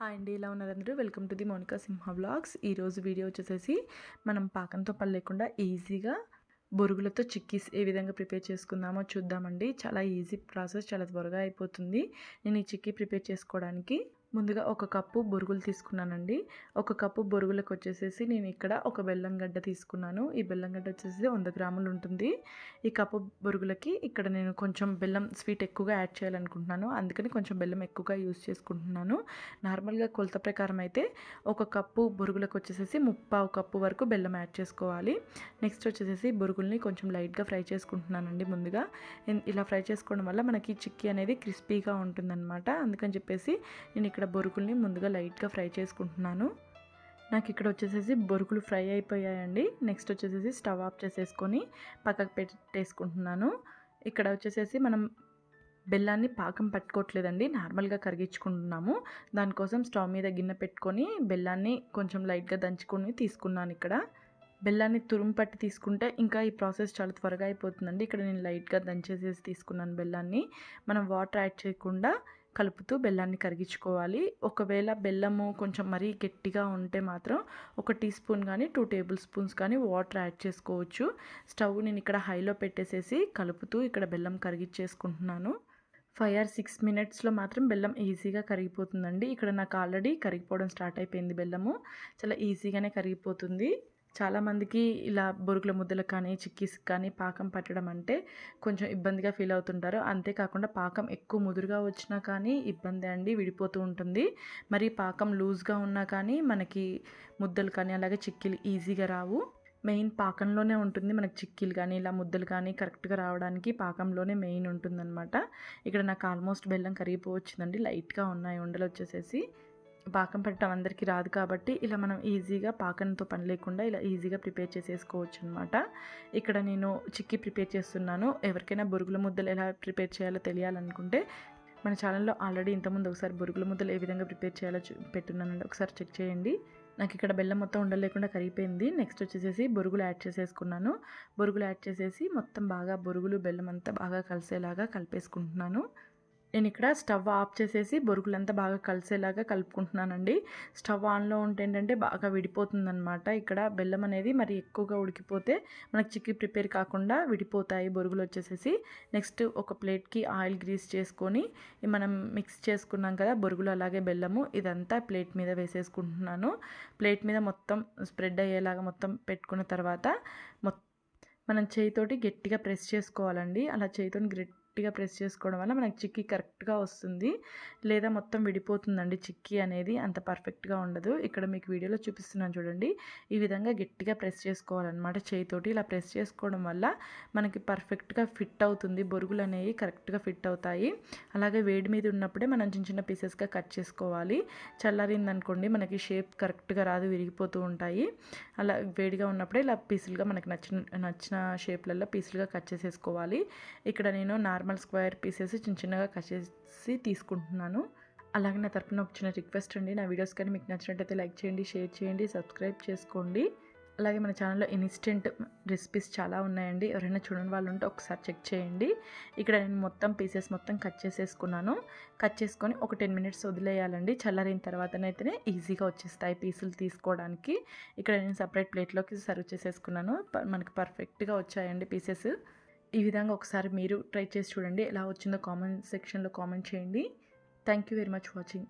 Hi అండి, ఎలా ఉన్నారు అందరూ? Welcome to the Monika Simha vlogs. ఈరోజు వీడియో వచ్చేసేసి మనం పాకంతో పని లేకుండా ఈజీగా బొరుగులతో చిక్కీస్ ఏ విధంగా ప్రిపేర్ చేసుకుందామో చూద్దామండి. చాలా ఈజీ ప్రాసెస్, చాలా త్వరగా అయిపోతుంది. నేను ఈ చిక్కీ ప్రిపేర్ చేసుకోవడానికి ముందుగా ఒక కప్పు బొరుగులు తీసుకున్నానండి. ఒక కప్పు బొరుగులకు వచ్చేసేసి నేను ఇక్కడ ఒక బెల్లం గడ్డ తీసుకున్నాను. ఈ బెల్లం గడ్డ వచ్చేసి 100 గ్రాములు ఉంటుంది. ఈ కప్పు బొరుగులకి ఇక్కడ నేను కొంచెం బెల్లం స్వీట్ ఎక్కువగా యాడ్ చేయాలనుకుంటున్నాను, అందుకని కొంచెం బెల్లం ఎక్కువగా యూస్ చేసుకుంటున్నాను. నార్మల్గా కొలత ప్రకారం అయితే ఒక కప్పు బొరుగులకు వచ్చేసేసి 3/4 కప్పు వరకు బెల్లం యాడ్ చేసుకోవాలి. నెక్స్ట్ వచ్చేసేసి బొరుగుల్ని కొంచెం లైట్గా ఫ్రై చేసుకుంటున్నానండి. ముందుగా ఇలా ఫ్రై చేసుకోవడం వల్ల మనకి చిక్కీ అనేది క్రిస్పీగా ఉంటుందన్నమాట. అందుకని చెప్పేసి నేను ఇక్కడ బొరుగుల్ని ముందుగా లైట్గా ఫ్రై చేసుకుంటున్నాను. నాకు ఇక్కడ వచ్చేసేసి బొరుగులు ఫ్రై అయిపోయాయండి. నెక్స్ట్ వచ్చేసేసి స్టవ్ ఆఫ్ చేసేసుకొని పక్కకు పెట్టేసుకుంటున్నాను. ఇక్కడ వచ్చేసేసి మనం బెల్లాన్ని పాకం పట్టుకోవట్లేదండి, నార్మల్గా కరిగించుకుంటున్నాము. దానికోసం స్టవ్ మీద గిన్నె పెట్టుకొని బెల్లాన్ని కొంచెం లైట్గా దంచుకొని తీసుకున్నాను. ఇక్కడ బెల్లాన్ని తురుము పట్టి తీసుకుంటే ఇంకా ఈ ప్రాసెస్ చాలా త్వరగా అయిపోతుందండి. ఇక్కడ నేను లైట్గా దంచేసేసి తీసుకున్నాను బెల్లాన్ని. మనం వాటర్ యాడ్ చేయకుండా కలుపుతూ బెల్లాన్ని కరిగించుకోవాలి. ఒకవేళ బెల్లము కొంచెం మరీ గట్టిగా ఉంటే మాత్రం 1 టీ స్పూన్ కానీ 2 టేబుల్ స్పూన్స్ కానీ వాటర్ యాడ్ చేసుకోవచ్చు. స్టవ్ నేను ఇక్కడ హైలో పెట్టేసేసి కలుపుతూ ఇక్కడ బెల్లం కరిగించేసుకుంటున్నాను. 5 or 6 మినిట్స్లో మాత్రం బెల్లం ఈజీగా కరిగిపోతుందండి. ఇక్కడ నాకు ఆల్రెడీ కరిగిపోవడం స్టార్ట్ అయిపోయింది. బెల్లము చాలా ఈజీగానే కరిగిపోతుంది. చాలామందికి ఇలా బొరుగుల ముద్దలకు కానీ చిక్కీస్కి కానీ పాకం పట్టడం అంటే కొంచెం ఇబ్బందిగా ఫీల్ అవుతుంటారు. అంతేకాకుండా పాకం ఎక్కువ ముదురుగా వచ్చినా కానీ ఇబ్బంది అండి, విడిపోతూ ఉంటుంది. మరి పాకం లూజ్గా ఉన్నా కానీ మనకి ముద్దలు కానీ అలాగే చిక్కీలు ఈజీగా రావు. మెయిన్ పాకంలోనే ఉంటుంది మనకి చిక్కీలు కానీ ఇలా ముద్దలు కానీ కరెక్ట్గా రావడానికి పాకంలోనే మెయిన్ ఉంటుందన్నమాట. ఇక్కడ నాకు ఆల్మోస్ట్ బెల్లం కరిగిపోవచ్చిందండి. లైట్గా ఉన్నాయి ఉండలు వచ్చేసేసి. పాకం పెట్టడం అందరికీ రాదు కాబట్టి ఇలా మనం ఈజీగా పాకంతో పని లేకుండా ఇలా ఈజీగా ప్రిపేర్ చేసేసుకోవచ్చు అనమాట. ఇక్కడ నేను చిక్కీ ప్రిపేర్ చేస్తున్నాను. ఎవరికైనా బొరుగుల ముద్దలు ఎలా ప్రిపేర్ చేయాలో తెలియాలనుకుంటే మన ఛానల్లో ఆల్రెడీ ఇంతకుముందు ఒకసారి బొరుగుల ముద్దలు ఏ విధంగా ప్రిపేర్ చేయాలో పెట్టున్నానండి, ఒకసారి చెక్ చేయండి. నాకు ఇక్కడ బెల్లం మొత్తం ఉండలేకుండా కరిగిపోయింది. నెక్స్ట్ వచ్చేసేసి బొరుగులు యాడ్ చేసేసుకున్నాను. బొరుగులు యాడ్ చేసేసి మొత్తం బాగా బొరుగులు బెల్లం అంతా బాగా కలిసేలాగా కలిపేసుకుంటున్నాను. నేను ఇక్కడ స్టవ్ ఆఫ్ చేసేసి బొరుగులంతా బాగా కలిసేలాగా కలుపుకుంటున్నానండి. స్టవ్ ఆన్లో ఉంటే ఏంటంటే బాగా విడిపోతుందనమాట. ఇక్కడ బెల్లం అనేది మరి ఎక్కువగా ఉడికిపోతే మనకి చిక్కీ ప్రిపేర్ కాకుండా విడిపోతాయి బొరుగులు వచ్చేసేసి. నెక్స్ట్ ఒక ప్లేట్కి ఆయిల్ గ్రీస్ చేసుకొని మనం మిక్స్ చేసుకున్నాం కదా బొరుగులు అలాగే బెల్లము, ఇదంతా ప్లేట్ మీద వేసేసుకుంటున్నాను. ప్లేట్ మీద మొత్తం స్ప్రెడ్ అయ్యేలాగా మొత్తం పెట్టుకున్న తర్వాత మనం చేయితోటి గట్టిగా ప్రెస్ చేసుకోవాలండి. అలా చేయితోని గట్టిగా ప్రెస్ చేసుకోవడం వల్ల మనకి చిక్కీ కరెక్ట్గా వస్తుంది. లేదా మొత్తం విడిపోతుందండి చిక్కీ అనేది, అంత పర్ఫెక్ట్గా ఉండదు. ఇక్కడ మీకు వీడియోలో చూపిస్తున్నాను చూడండి. ఈ విధంగా గట్టిగా ప్రెస్ చేసుకోవాలన్నమాట చేయితోటి. ఇలా ప్రెస్ చేసుకోవడం వల్ల మనకి పర్ఫెక్ట్గా ఫిట్ అవుతుంది, బొరుగులు అనేవి కరెక్ట్గా ఫిట్ అవుతాయి. అలాగే వేడి మీద ఉన్నప్పుడే మనం చిన్న చిన్న పీసెస్గా కట్ చేసుకోవాలి. చల్లారిందనుకోండి మనకి షేప్ కరెక్ట్గా రాదు, విరిగిపోతూ ఉంటాయి. అలా వేడిగా ఉన్నప్పుడే ఇలా పీసులుగా మనకి నచ్చిన షేప్లలో పీసులుగా కట్ చేసేసుకోవాలి. ఇక్కడ నేను నార్మల్ స్క్వేర్ పీసెస్ చిన్న చిన్నగా కట్ చేసి తీసుకుంటున్నాను. అలాగే నా తరపున ఒక చిన్న రిక్వెస్ట్ అండి, నా వీడియోస్ కానీ మీకు నచ్చినట్టయితే లైక్ చేయండి, షేర్ చేయండి, సబ్స్క్రైబ్ చేసుకోండి. అలాగే మన ఛానల్లో ఇన్స్టెంట్ రెసిపీస్ చాలా ఉన్నాయండి, ఎవరైనా చూడని వాళ్ళు ఉంటే ఒకసారి చెక్ చేయండి. ఇక్కడ నేను మొత్తం పీసెస్ మొత్తం కట్ చేసేసుకున్నాను. కట్ చేసుకొని ఒక 10 మినిట్స్ వదిలేయాలండి. చల్లారిన తర్వాతనైతేనే ఈజీగా వచ్చేస్తాయి పీసులు తీసుకోవడానికి. ఇక్కడ నేను సపరేట్ ప్లేట్లోకి సర్వ్ చేసేసుకున్నాను. మనకి పర్ఫెక్ట్గా వచ్చాయండి పీసెస్. ఈ విధంగా ఒకసారి మీరు ట్రై చేసి చూడండి, ఎలా వచ్చిందో కామెంట్ సెక్షన్లో కామెంట్ చేయండి. Thank you very much watching.